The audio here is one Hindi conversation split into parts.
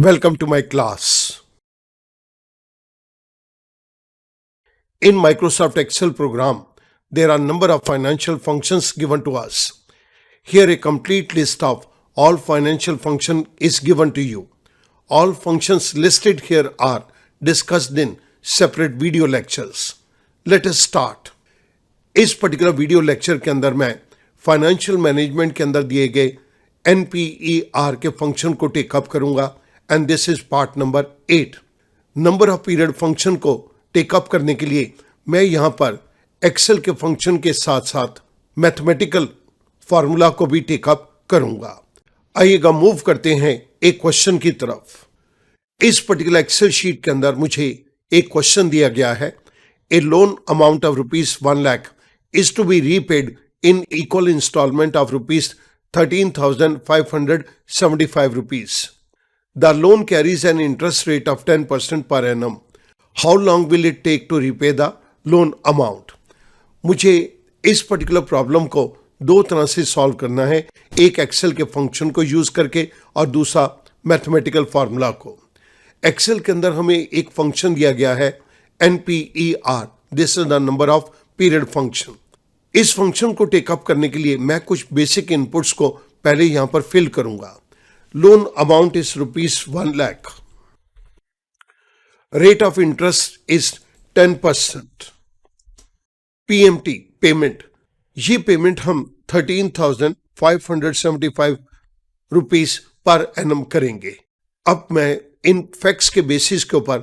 Welcome to my class. In Microsoft Excel program, there are a number of financial functions given to us. Here a complete list of all financial function is given to you. All functions listed here are discussed in separate video lectures. Let us start. इस पर्टिकुलर वीडियो लेक्चर के अंदर मैं फाइनेंशियल मैनेजमेंट के अंदर दिए गए NPER के फंक्शन को टेकअप करूंगा and this is part number 8. Number of period function को टेकअप करने के लिए मैं यहां पर एक्सेल के फंक्शन के साथ साथ मैथमेटिकल फार्मूला को भी टेकअप करूंगा. आइएगा मूव करते हैं एक क्वेश्चन की तरफ. इस पर्टिकुलर एक्सेल शीट के अंदर मुझे एक क्वेश्चन दिया गया है. A loan amount of rupees 1 lakh is to be repaid in equal installment of rupees 13,575 rupees. The loan carries an interest rate of 10% per annum. How long will it take to repay the loan amount? मुझे इस पर्टिकुलर प्रॉब्लम को दो तरह से सॉल्व करना है, एक एक्सेल के फंक्शन को यूज करके और दूसरा मैथमेटिकल फार्मूला को. एक्सेल के अंदर हमें एक फंक्शन दिया गया है NPER. This is the number of period function. इस फंक्शन को टेकअप करने के लिए मैं कुछ बेसिक इनपुट्स को पहले यहां पर फिल करूंगा. Loan amount is rupees 1 lakh. Rate of interest is 10%. PMT payment, ये पेमेंट हम 13,575 रुपीज पर एनम करेंगे. अब मैं इन फैक्ट्स के बेसिस के ऊपर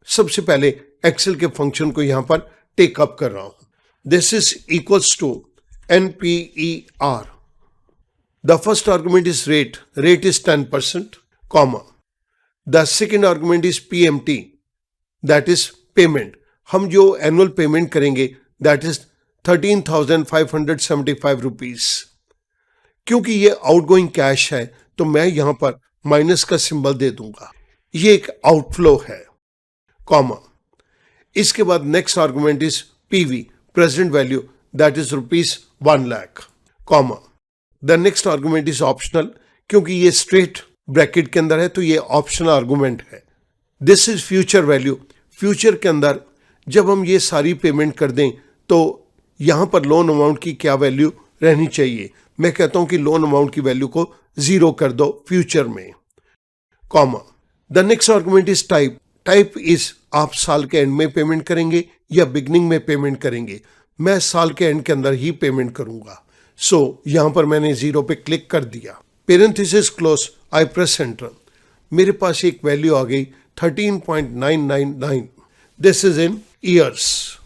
सबसे पहले एक्सेल के फंक्शन को यहां पर टेकअप कर रहा हूं. This is equals to NPER. The first argument is rate. Rate is 10%, comma. The second argument is PMT. That is payment. हम जो annual payment करेंगे that is 13,575 rupees. क्योंकि ये outgoing cash है तो मैं यहां पर माइनस का सिंबल दे दूंगा. ये एक आउटफ्लो है, कॉमा. इसके बाद next argument is PV, present value, that is rupees 1 lakh, comma. The next argument is optional. क्योंकि ये straight bracket के अंदर है तो ये optional argument है. This is future value. Future के अंदर जब हम ये सारी पेमेंट कर दें तो यहाँ पर लोन अमाउंट की क्या वैल्यू रहनी चाहिए. मैं कहता हूँ कि लोन अमाउंट की वैल्यू को 0 कर दो फ्यूचर में, comma. The next argument is type. Type is आप साल के एंड में पेमेंट करेंगे या बिगनिंग में पेमेंट करेंगे. मैं साल के एंड के अंदर ही पेमेंट करूंगा. सो यहां पर मैंने 0 पे क्लिक कर दिया. Parenthesis close, I press enter. मेरे पास एक वैल्यू आ गई 13.999. This is in years.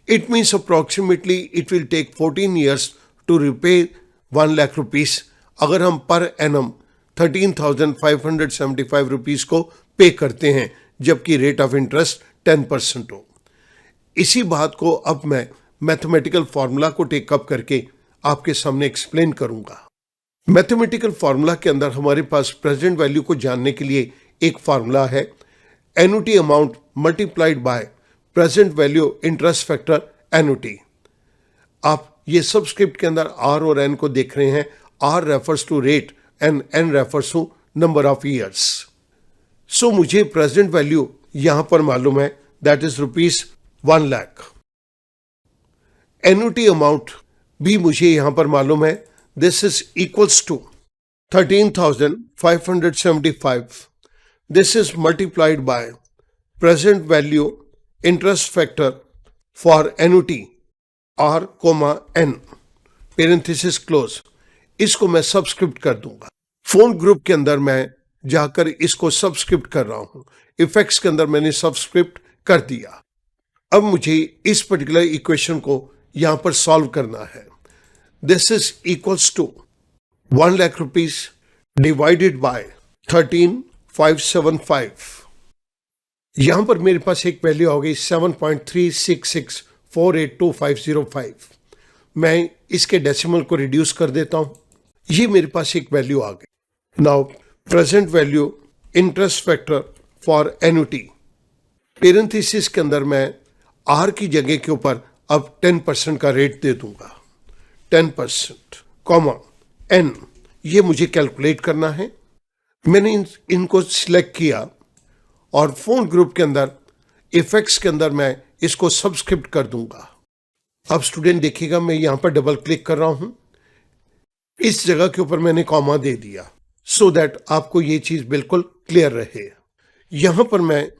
It means approximately it will take 14 years to repay 1 lakh rupees अगर हम पर एनम 13,575 रुपीज को पे करते हैं, जबकि रेट ऑफ इंटरेस्ट 10% हो. इसी बात को अब मैं मैथमेटिकल फार्मूला को टेकअप करके आपके सामने एक्सप्लेन करूंगा. मैथमेटिकल फार्मूला के अंदर हमारे पास प्रेजेंट वैल्यू को जानने के लिए एक फार्मूला है, annuity amount multiplied by present value interest factor annuity. आप ये सबस्क्रिप्ट के अंदर R और N को देख रहे हैं. R refers to rate and N refers to number of years. So मुझे प्रेजेंट वैल्यू यहां पर मालूम है, that is rupees 1 lakh. Annuity amount भी मुझे यहां पर मालूम है, this is equals to 13,575. This is multiplied by present value interest factor for annuity R, N, parenthesis close. इसको मैं सबस्क्रिप्ट कर दूंगा. फोन ग्रुप के अंदर मैं जाकर इसको सबस्क्रिप्ट कर रहा हूं. इफेक्ट्स के अंदर मैंने सबस्क्रिप्ट कर दिया. अब मुझे इस पर्टिकुलर इक्वेशन को यहां पर सॉल्व करना है. This is equals to 1 lakh rupees divided by 13,575. यहां पर मेरे पास एक वैल्यू हो गई 7.366482505. मैं इसके डेसिमल को रिड्यूस कर देता हूं. ये मेरे पास एक वैल्यू आ गई. Now present value interest factor for annuity. Parenthesis के अंदर मैं R की जगह के ऊपर अब 10% का रेट दे दूंगा. 10%, कॉमा. N, ये मुझे कैलकुलेट करना है. मैंने इनको सिलेक्ट किया और फोन ग्रुप के अंदर इफेक्ट्स के अंदर मैं इसको सब्सक्रिप्ट कर दूंगा। अब स्टूडेंट देखिएगा, मैं यहां पर डबल क्लिक कर रहा हूं, इस जगह के ऊपर मैंने कॉमा दे दिया सो दैट आपको ये चीज बिल्कुल क्लियर रहे। यहां पर मैं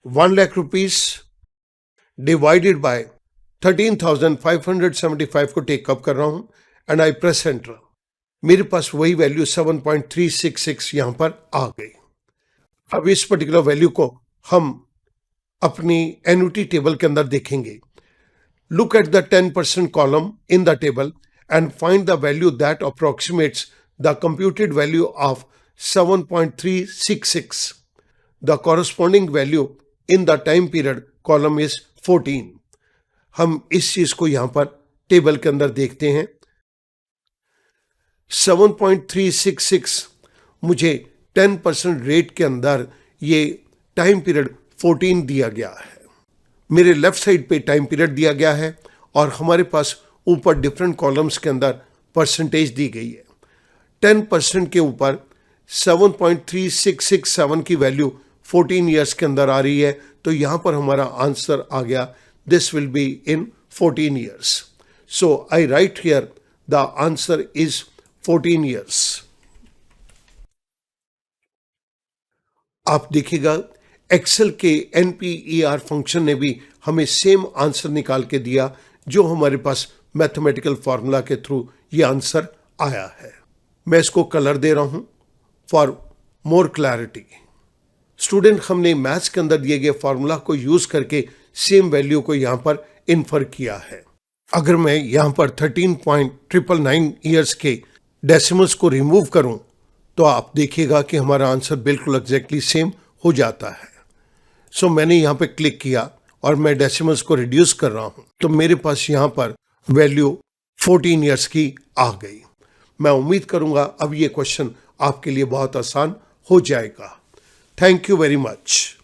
1 लाख रुपीस डिवाइडेड बाय 13,575 को टेकअप कर रहा हूं एंड आई प्रेस एंटर। मेरे पास वही वैल्यू 7.366 यहां पर आ गई। अब इस पर्टिकुलर वैल्यू को हम अपनी एन्युटी टेबल के अंदर देखेंगे। Look at the 10% column in the table and find the value that approximates the computed value of 7.366. The corresponding value in the time period column is 14. हम इस चीज को यहां पर टेबल के अंदर देखते हैं। 7.366 मुझे 10% रेट के अंदर ये टाइम पीरियड 14 दिया गया है। मेरे लेफ्ट साइड पे टाइम पीरियड दिया गया है और हमारे पास ऊपर डिफरेंट कॉलम्स के अंदर परसेंटेज दी गई है। 10% के ऊपर 7.3667 की वैल्यू 14 ईयर्स के अंदर आ रही है, तो यहां पर हमारा आंसर आ गया, this will be in 14 years. So I right here the answer is 14 years. आप देखिएगा एक्सेल के NPER फंक्शन ने भी हमें सेम आंसर निकाल के दिया जो हमारे पास मैथमेटिकल फॉर्मूला के थ्रू ये आंसर आया है। मैं इसको कलर दे रहा हूं फॉर मोर क्लैरिटी। स्टूडेंट, हमने मैथ्स के अंदर दिए गए फॉर्मूला को यूज करके सेम वैल्यू को यहां पर इन्फर किया है। अगर मैं यहां पर 13.999 ईयर्स के डेसिमल्स को रिमूव करूं तो आप देखिएगा कि हमारा आंसर बिल्कुल एग्जैक्टली सेम हो जाता है। सो मैंने यहां पे क्लिक किया और मैं डेसिमल्स को रिड्यूस कर रहा हूं, तो मेरे पास यहां पर वैल्यू 14 ईयर्स की आ गई। मैं उम्मीद करूंगा अब ये क्वेश्चन आपके लिए बहुत आसान हो जाएगा। Thank you very much.